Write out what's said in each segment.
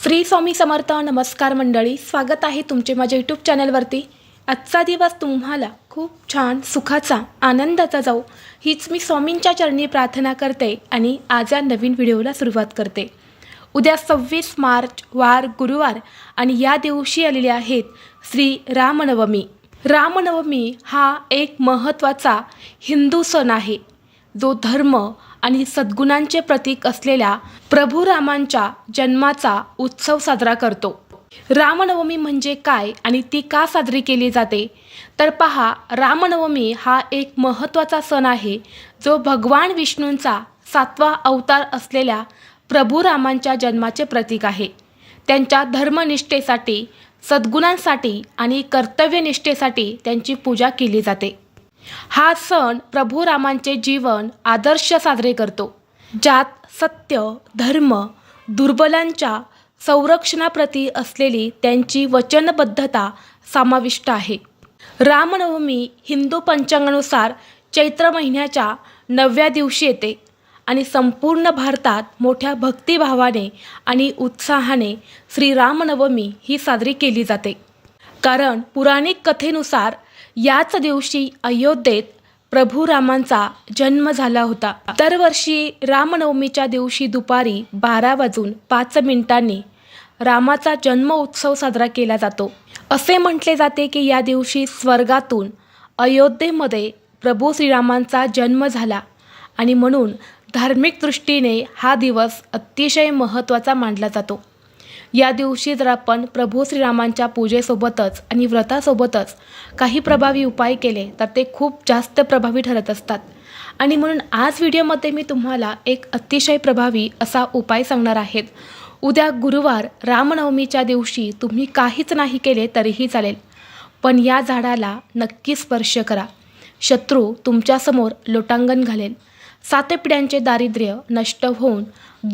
श्री स्वामी समर्थ. नमस्कार मंडळी, स्वागत आहे तुमचे माझ्या यूट्यूब चॅनलवरती. आजचा दिवस तुम्हाला खूप छान सुखाचा आनंदाचा जाऊ हीच मी स्वामींच्या चरणी प्रार्थना करते आणि आज या नवीन व्हिडिओला सुरुवात करते. उद्या 26 मार्च वार गुरुवार आणि या दिवशी आलेले आहेत श्री रामनवमी. रामनवमी हा एक महत्त्वाचा हिंदू सण आहे जो धर्म आणि सद्गुणांचे प्रतीक असलेल्या प्रभू रामांच्या जन्माचा उत्सव साजरा करतो. रामनवमी म्हणजे काय आणि ती का साजरी केली जाते तर पहा, रामनवमी हा एक महत्त्वाचा सण आहे जो भगवान विष्णूंचा 7वा अवतार असलेल्या प्रभू रामांच्या जन्माचे प्रतीक आहे. त्यांच्या धर्मनिष्ठेसाठी, सद्गुणांसाठी आणि कर्तव्यनिष्ठेसाठी त्यांची पूजा केली जाते. हा सण प्रभू रामांचे जीवन आदर्श साजरे करतो, ज्यात सत्य, धर्म, दुर्बलांच्या संरक्षणाप्रती असलेली त्यांची वचनबद्धता समाविष्ट आहे. रामनवमी हिंदू पंचांगानुसार चैत्र महिन्याच्या 9व्या दिवशी येते आणि संपूर्ण भारतात मोठ्या भक्तिभावाने आणि उत्साहाने श्री रामनवमी ही साजरी केली जाते. कारण पौराणिक कथेनुसार याच दिवशी अयोध्येत प्रभू रामांचा जन्म झाला होता. दरवर्षी रामनवमीच्या दिवशी दुपारी 12:05 रामाचा जन्म उत्सव साजरा केला जातो. असे म्हटले जाते की या दिवशी स्वर्गातून अयोध्येमध्ये प्रभू श्रीरामांचा जन्म झाला आणि म्हणून धार्मिक दृष्टीने हा दिवस अतिशय महत्त्वाचा मानला जातो. या दिवशी जर आपण प्रभू श्रीरामांच्या पूजेसोबतच आणि व्रतासोबतच काही प्रभावी उपाय केले तर ते खूप जास्त प्रभावी ठरत असतात. आणि म्हणून आज व्हिडिओमध्ये मी तुम्हाला एक अतिशय प्रभावी असा उपाय सांगणार आहेत. उद्या गुरुवार रामनवमीच्या दिवशी तुम्ही काहीच नाही केले तरीही चालेल, पण या झाडाला नक्की स्पर्श करा. शत्रू तुमच्यासमोर लोटांगण घालेल, 7 पिढ्यांचे दारिद्र्य नष्ट होऊन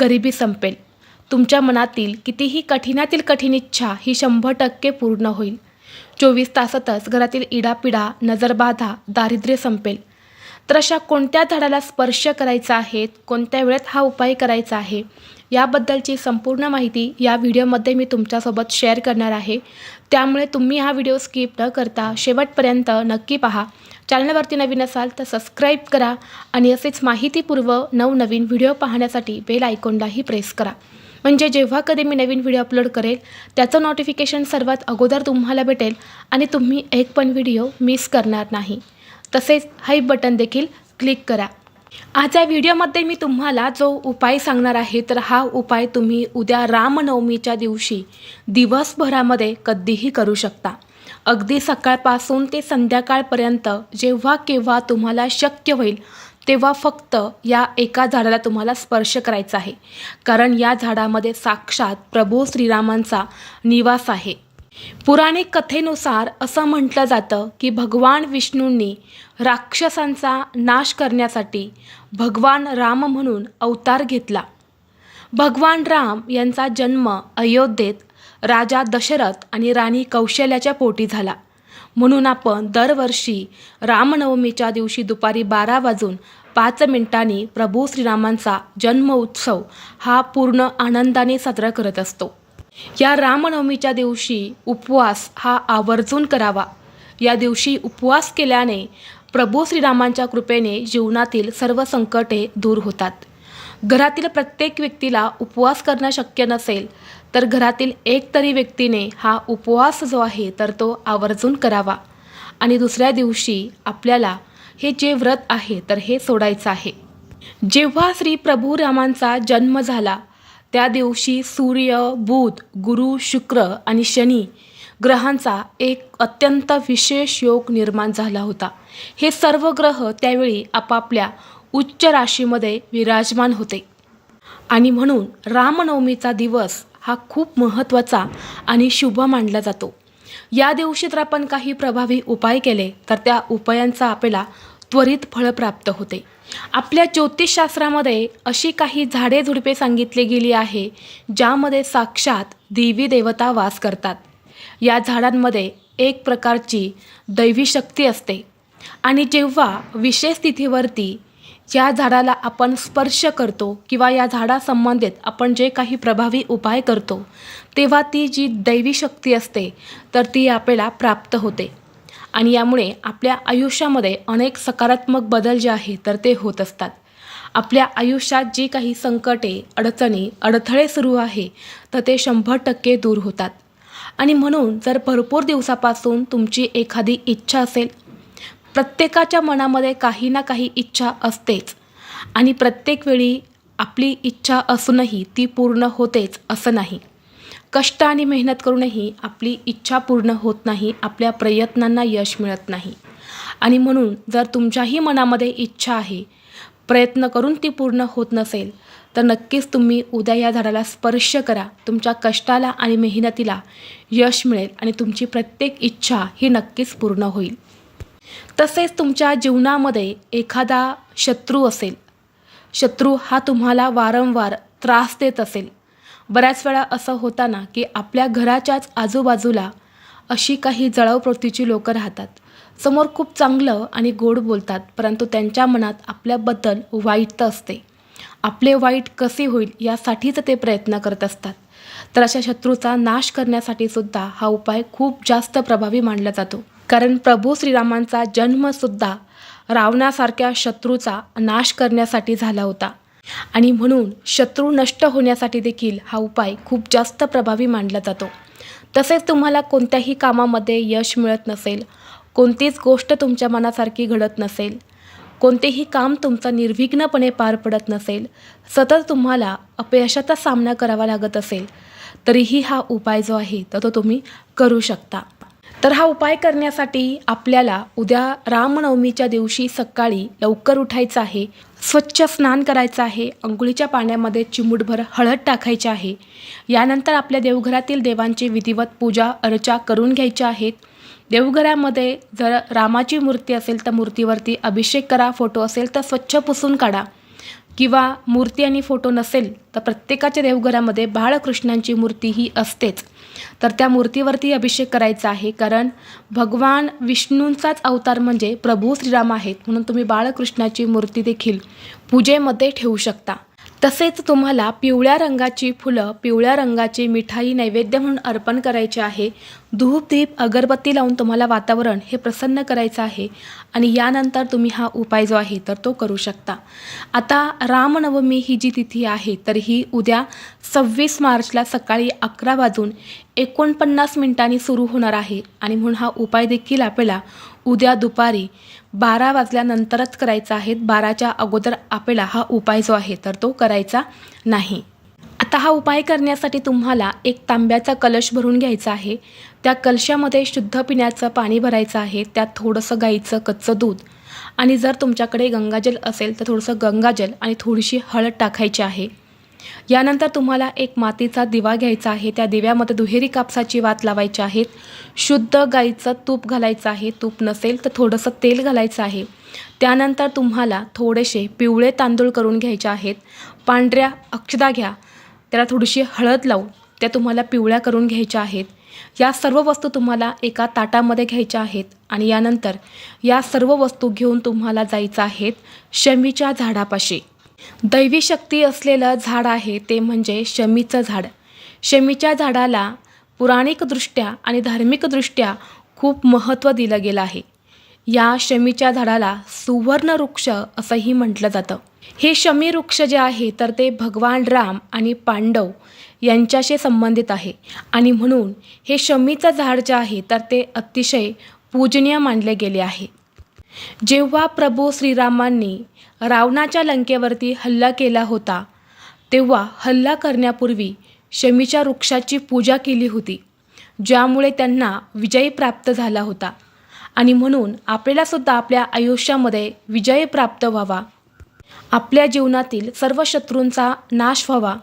गरिबी संपेल. तुमच्या मनातील कितीही कठीणातील कठीण इच्छा ही 100% पूर्ण होईल. 24 तासातच घरातील इडापिडा, नजरबाधा, दारिद्र्य संपेल. तर अशा कोणत्या झाडाला स्पर्श करायचा आहे, कोणत्या वेळेत हा उपाय करायचा आहे, याबद्दलची संपूर्ण माहिती या व्हिडिओमध्ये मी तुमच्यासोबत शेअर करणार आहे. त्यामुळे तुम्ही हा व्हिडिओ स्किप न करता शेवटपर्यंत नक्की पहा. चॅनलवरती नवीन असाल तर सबस्क्राईब करा आणि असेच माहितीपूर्व नवनवीन व्हिडिओ पाहण्यासाठी बेल आयकॉनलाही प्रेस करा. म्हणजे जेव्हा कधी मी नवीन व्हिडिओ अपलोड करेल त्याचं नोटिफिकेशन सर्वात अगोदर तुम्हाला भेटेल आणि तुम्ही एक पण व्हिडिओ मिस करणार नाही. तसेच हाई बटन देखील क्लिक करा. आज या व्हिडिओमध्ये मी तुम्हाला जो उपाय सांगणार आहे तर हा उपाय तुम्ही उद्या रामनवमीच्या दिवशी दिवसभरामध्ये कधीही करू शकता. अगदी सकाळपासून ते संध्याकाळपर्यंत जेव्हा केव्हा तुम्हाला शक्य होईल तेव्हा फक्त या एका झाडाला तुम्हाला स्पर्श करायचा आहे. कारण या झाडामध्ये साक्षात प्रभू श्रीरामांचा निवास आहे. पौराणिक कथेनुसार असं म्हटलं जातं की भगवान विष्णूंनी राक्षसांचा नाश करण्यासाठी भगवान राम म्हणून अवतार घेतला. भगवान राम यांचा जन्म अयोध्येत राजा दशरथ आणि राणी कौशल्याच्या पोटी झाला. म्हणून आपण दरवर्षी रामनवमीच्या दिवशी दुपारी 12:05 प्रभू श्रीरामांचा जन्म उत्सव हा पूर्ण आनंदाने साजरा करत असतो. या रामनवमीच्या दिवशी उपवास हा आवर्जून करावा. या दिवशी उपवास केल्याने प्रभू श्रीरामांच्या कृपेने जीवनातील सर्व संकटे दूर होतात. घरातील प्रत्येक व्यक्तीला उपवास करणं शक्य नसेल तर घरातील एक तरी व्यक्तीने हा उपवास जो आहे तर तो आवर्जून करावा. आणि दुसऱ्या दिवशी आपल्याला हे जे व्रत आहे तर हे सोडायचं आहे. जेव्हा श्री प्रभू रामांचा जन्म झाला त्या दिवशी सूर्य, बुध, गुरु, शुक्र आणि शनी ग्रहांचा एक अत्यंत विशेष योग निर्माण झाला होता. हे सर्व ग्रह त्यावेळी आपापल्या उच्च राशीमध्ये विराजमान होते आणि म्हणून रामनवमीचा दिवस हा खूप महत्त्वाचा आणि शुभ मानला जातो. या दिवशी जर आपण काही प्रभावी उपाय केले तर त्या उपायांचा आपल्याला त्वरित फळ प्राप्त होते. आपल्या ज्योतिषशास्त्रामध्ये अशी काही झाडे झुडपे सांगितली गेली आहे ज्यामध्ये साक्षात देवी देवता वास करतात. या झाडांमध्ये एक प्रकारची दैवी शक्ती असते आणि जेव्हा विशेष तिथीवरती या झाडाला आपण स्पर्श करतो किंवा या झाडासंबंधित आपण जे काही प्रभावी उपाय करतो तेव्हा ती जी दैवी शक्ती असते तर ती आपल्याला प्राप्त होते आणि यामुळे आपल्या आयुष्यामध्ये अनेक सकारात्मक बदल जे आहे तर ते होत असतात. आपल्या आयुष्यात जी काही संकटे, अडचणी, अडथळे सुरू आहे तर ते 100% दूर होतात. आणि म्हणून जर भरपूर दिवसापासून तुमची एखादी इच्छा असेल, प्रत्येकाच्या मनामध्ये काही ना काही इच्छा असतेच आणि प्रत्येक वेळी आपली इच्छा असूनही ती पूर्ण होतेच असं नाही. कष्ट आणि मेहनत करूनही आपली इच्छा पूर्ण होत नाही, आपल्या प्रयत्नांना यश मिळत नाही. आणि म्हणून जर तुमच्याही मनामध्ये इच्छा आहे, प्रयत्न करून ती पूर्ण होत नसेल तर नक्कीच तुम्ही उद्या या झाडाला स्पर्श करा. तुमच्या कष्टाला आणि मेहनतीला यश मिळेल आणि तुमची प्रत्येक इच्छा ही नक्कीच पूर्ण होईल. तसेच तुमच्या जीवनामध्ये एखादा शत्रू असेल, शत्रू हा तुम्हाला वारंवार त्रास देत असेल. बऱ्याच वेळा असं होतं ना की आपल्या घराच्याच आजूबाजूला अशी काही जळाऊ प्रवृत्तीची लोकं राहतात. समोर खूप चांगलं आणि गोड बोलतात, परंतु त्यांच्या मनात आपल्याबद्दल वाईट असते. आपले वाईट कसे होईल यासाठीच ते प्रयत्न करत असतात. तर अशा शत्रूचा नाश करण्यासाठी सुद्धा हा उपाय खूप जास्त प्रभावी मानला जातो. कारण प्रभू श्रीरामांचा जन्मसुद्धा रावणासारख्या शत्रूचा नाश करण्यासाठी झाला होता आणि म्हणून शत्रू नष्ट होण्यासाठी देखील हा उपाय खूप जास्त प्रभावी मानला जातो. तसेच तुम्हाला कोणत्याही कामामध्ये यश मिळत नसेल, कोणतीच गोष्ट तुमच्या मनासारखी घडत नसेल, कोणतेही काम तुमचं निर्विघ्नपणे पार पडत नसेल, सतत तुम्हाला अपयशाचा सामना करावा लागत असेल, तरीही हा उपाय जो आहे तर तो तुम्ही करू शकता. तर हा उपाय करण्यासाठी आपल्याला उद्या रामनवमीच्या दिवशी सकाळी लवकर उठायचं आहे, स्वच्छ स्नान करायचं आहे, अंघोळीच्या पाण्यामध्ये चिमूटभर हळद टाकायची आहे. यानंतर आपल्या देवघरातील देवांची विधिवत पूजा अर्चा करून घ्यायच्या आहेत. देवघरामध्ये जर रामाची मूर्ती असेल तर मूर्तीवरती अभिषेक करा, फोटो असेल तर स्वच्छ पुसून काढा किंवा मूर्ती आणि फोटो नसेल तर प्रत्येकाच्या देवघरामध्ये बाळकृष्णांची मूर्ती ही असतेच, तर त्या मूर्तीवरती अभिषेक करायचा आहे. कारण भगवान विष्णूंचाच अवतार म्हणजे प्रभू श्रीराम आहेत, म्हणून तुम्ही बाळकृष्णाची मूर्ती देखील पूजेमध्ये ठेवू शकता. तसेच तुम्हाला पिवळ्या रंगाची फुलं, पिवळ्या रंगाची मिठाई नैवेद्य म्हणून अर्पण करायचे आहे. धूप दीप अगरबत्ती लावून तुम्हाला वातावरण हे प्रसन्न करायचं आहे आणि यानंतर तुम्ही हा उपाय जो आहे तर तो करू शकता. आता रामनवमी ही जी तिथी आहे तर ही उद्या 26 मार्चला सकाळी 11:49 सुरू होणार आहे आणि म्हणून हा उपाय देखील आपल्याला उद्या दुपारी 12 वाजल्यानंतरच करायचा आहे. 12च्या अगोदर आपल्याला हा उपाय जो आहे तर तो करायचा नाही. आता हा उपाय करण्यासाठी तुम्हाला एक तांब्याचा कलश भरून घ्यायचा आहे. त्या कलशामध्ये शुद्ध पिण्याचं पाणी भरायचं आहे. त्यात थोडंसं गाईचं कच्चं दूध आणि जर तुमच्याकडे गंगाजल असेल तर थोडंसं गंगाजल आणि थोडीशी हळद टाकायची आहे. यानंतर तुम्हाला एक मातीचा दिवा घ्यायचा आहे. त्या दिव्यामध्ये दुहेरी कापसाची वात लावायची आहे. शुद्ध गाईचं तूप घालायचं आहे. तूप नसेल तर थोडंसं तेल घालायचं आहे. त्यानंतर तुम्हाला थोडेसे पिवळे तांदूळ करून घ्यायचे आहेत. पांढऱ्या अक्षता घ्या, त्याला थोडीशी हळद लावून त्या तुम्हाला पिवळ्या करून घ्यायच्या आहेत. या सर्व वस्तू तुम्हाला एका ताटामध्ये घ्यायच्या आहेत आणि यानंतर या सर्व वस्तू घेऊन तुम्हाला जायचं आहे शमीच्या झाडापाशी. दैवी शक्ती असलेलं झाड आहे ते म्हणजे शमीचं झाड. शमीच्या झाडाला पुराणिकदृष्ट्या आणि धार्मिकदृष्ट्या खूप महत्त्व दिलं गेलं आहे. या शमीच्या झाडाला सुवर्ण वृक्ष असंही म्हटलं जातं. हे शमी वृक्ष जे आहे तर ते भगवान राम आणि पांडव यांच्याशी संबंधित आहे आणि म्हणून हे शमीचं झाड जे आहे तर ते अतिशय पूजनीय मानले गेले आहे. जेव्हा प्रभू श्रीरामांनी रावणाच्या लंकेवरती हल्ला केला होता तेव्हा हल्ला करण्यापूर्वी शमीच्या वृक्षाची पूजा केली होती, ज्यामुळे त्यांना विजय प्राप्त झाला होता आणि म्हणून आपल्यालासुद्धा आपल्या आयुष्यामध्ये विजय प्राप्त व्हावा, आपल्या जीवनातील सर्व शत्रूंचा नाश व्हावा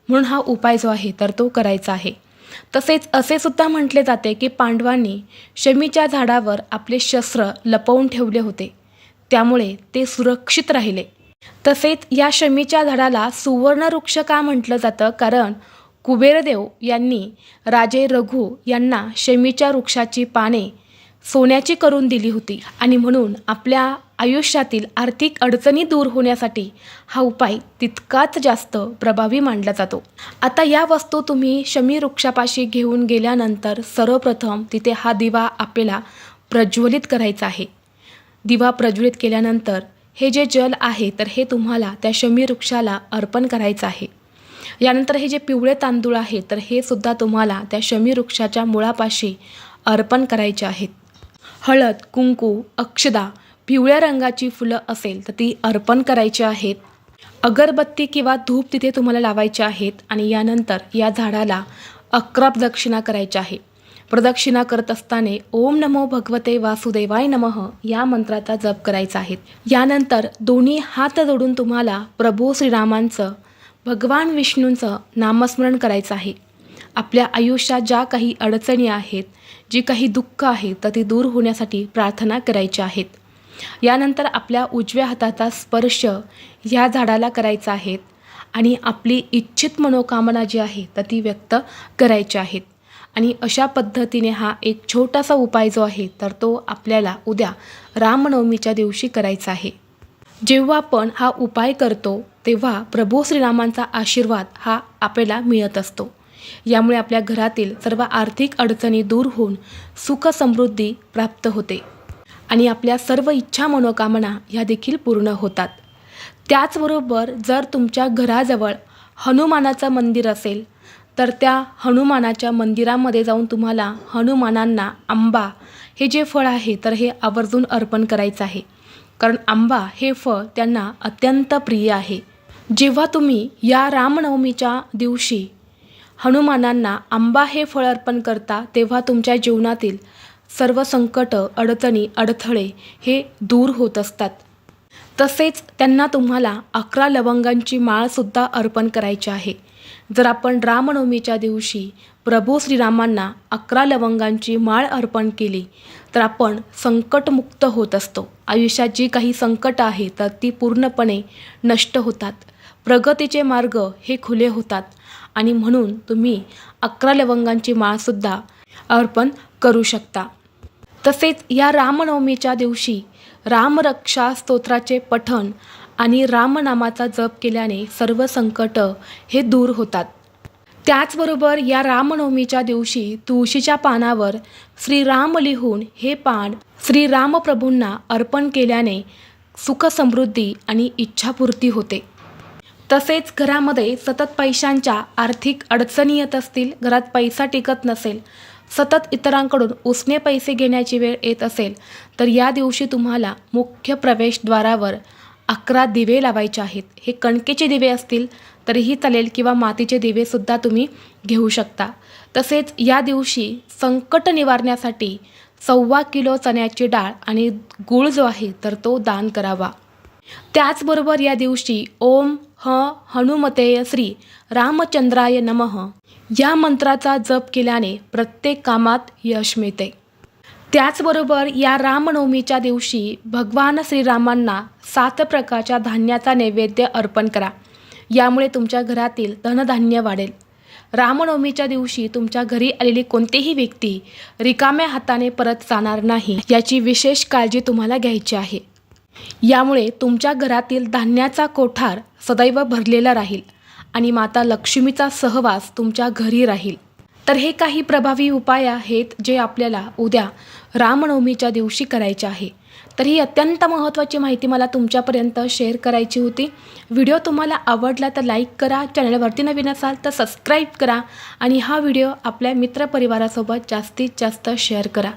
म्हणून हा उपाय जो आहे तर तो करायचा आहे. तसेच असे सुद्धा म्हटले जाते की पांडवांनी शमीच्या झाडावर आपले शस्त्र लपवून ठेवले होते, त्यामुळे ते सुरक्षित राहिले. तसेच या शमीच्या झाडाला सुवर्ण वृक्ष का म्हटलं जातं, कारण कुबेरदेव यांनी राजे रघु यांना शमीच्या वृक्षाची पाने सोन्याची करून दिली होती आणि म्हणून आपल्या आयुष्यातील आर्थिक अडचणी दूर होण्यासाठी हा उपाय तितकाच जास्त प्रभावी मानला जातो। आता या वस्तू तुम्ही शमी वृक्षापाशी घेऊन गेल्यानंतर सर्वप्रथम तिथे हा दिवा आपल्याला प्रज्वलित करायचा आहे। दिवा प्रज्वलित केल्यानंतर हे जे जल आहे तर हे तुम्हाला त्या शमी वृक्षाला अर्पण करायचं आहे। यानंतर हे जे पिवळे तांदूळ आहे तर हे सुद्धा तुम्हाला त्या शमी वृक्षाच्या मुळापाशी अर्पण करायचे आहेत। हळद, कुंकू, अक्षदा, पिवळ्या रंगाची फुलं असेल तर ती अर्पण करायची आहेत। अगरबत्ती किंवा धूप तिथे तुम्हाला लावायचे आहेत आणि यानंतर या झाडाला 11 प्रदक्षिणा करायच्या आहे। प्रदक्षिणा करत असताना ओम नमो भगवते वासुदेवाय नमः या मंत्राचा जप करायचा आहे। यानंतर दोन्ही हात जोडून तुम्हाला प्रभू श्रीरामांचं, भगवान विष्णूंचं नामस्मरण करायचं आहे। आपल्या आयुष्यात ज्या काही अडचणी आहेत, जी काही दुःख आहे तर ती दूर होण्यासाठी प्रार्थना करायची आहेत। यानंतर आपल्या उजव्या हाताचा स्पर्श या झाडाला करायचा आहे आणि आपली इच्छित मनोकामना जी आहे तर ती व्यक्त करायची आहेत। आणि अशा पद्धतीने हा एक छोटासा उपाय जो आहे तर तो आपल्याला उद्या रामनवमीच्या दिवशी करायचा आहे। जेव्हा आपण हा उपाय करतो तेव्हा प्रभू श्रीरामांचा आशीर्वाद हा आपल्याला मिळत असतो। यामुळे आपल्या घरातील सर्व आर्थिक अडचणी दूर होऊन सुख समृद्धी प्राप्त होते आणि आपल्या सर्व इच्छा मनोकामना ह्या देखील पूर्ण होतात। त्याचबरोबर जर तुमच्या घराजवळ हनुमानाचं मंदिर असेल तर त्या हनुमानाच्या मंदिरामध्ये जाऊन तुम्हाला हनुमानांना आंबा हे जे फळ आहे तर हे आवर्जून अर्पण करायचं आहे, कारण आंबा हे फळ त्यांना अत्यंत प्रिय आहे। जेव्हा तुम्ही या रामनवमीच्या दिवशी हनुमानांना आंबा हे फळ अर्पण करता तेव्हा तुमच्या जीवनातील सर्व संकट, अडचणी, अडथळे हे दूर होत असतात। तसेच त्यांना तुम्हाला 11 लवंगांची माळसुद्धा अर्पण करायची आहे। जर आपण रामनवमीच्या दिवशी प्रभू श्रीरामांना 11 लवंगांची माळ अर्पण केली तर आपण संकटमुक्त होत असतो। आयुष्यात जी काही संकट आहे तर ती पूर्णपणे नष्ट होतात, प्रगतीचे मार्ग हे खुले होतात आणि म्हणून तुम्ही 11 लवंगांची माळसुद्धा अर्पण करू शकता। तसेच या रामनवमीच्या दिवशी रामरक्षा स्तोत्राचे पठण आणि रामनामाचा जप केल्याने सर्व संकट हे दूर होतात। त्याचबरोबर या रामनवमीच्या दिवशी तुळशीच्या पानावर श्रीराम लिहून हे पान श्रीरामप्रभूंना अर्पण केल्याने सुख समृद्धी आणि इच्छापूर्ती होते। तसेच घरामध्ये सतत पैशांच्या आर्थिक अडचणी येत असतील, घरात पैसा टिकत नसेल, सतत इतरांकडून उसने पैसे घेण्याची वेळ येत असेल तर या दिवशी तुम्हाला मुख्य प्रवेशद्वारावर 11 दिवे लावायचे आहेत। हे कणकेचे दिवे असतील तरीही चालेल किंवा मातीचे दिवेसुद्धा तुम्ही घेऊ शकता। तसेच या दिवशी संकट निवारण्यासाठी 1.25 किलो चण्याची डाळ आणि गूळ जो आहे तर तो दान करावा। त्याचबरोबर या दिवशी ओम हनुमते श्री रामचंद्राय नमः या मंत्राचा जप केल्याने प्रत्येक कामात यश मिळते। त्याचबरोबर या रामनवमीच्या दिवशी भगवान श्रीरामांना 7 प्रकारच्या धान्याचा नैवेद्य अर्पण करा। यामुळे तुमच्या घरातील धनधान्य वाढेल। रामनवमीच्या दिवशी तुमच्या घरी आलेली कोणतीही व्यक्ती रिकाम्या हाताने परत जाणार नाही, याची विशेष काळजी तुम्हाला घ्यायची आहे। यामुळे तुमच्या घरातील धान्याचा कोठार सदैव भरलेला राहील आणि माता लक्ष्मीचा सहवास तुमच्या घरी राहील। तर हे काही प्रभावी उपाय आहेत जे आपल्याला उद्या रामनवमीच्या दिवशी करायचे आहे। तर ही अत्यंत महत्त्वाची माहिती मला तुमच्यापर्यंत शेअर करायची होती। व्हिडिओ तुम्हाला आवडला तर लाईक करा, चॅनलवरती नवीन असाल तर सबस्क्राईब करा आणि हा व्हिडिओ आपल्या मित्रपरिवारासोबत जास्तीत जास्त शेअर करा।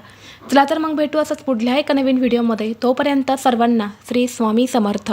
चला तर मग भेटू असंच पुढल्या एका नवीन व्हिडिओमध्ये। तोपर्यंत सर्वांना श्री स्वामी समर्थ।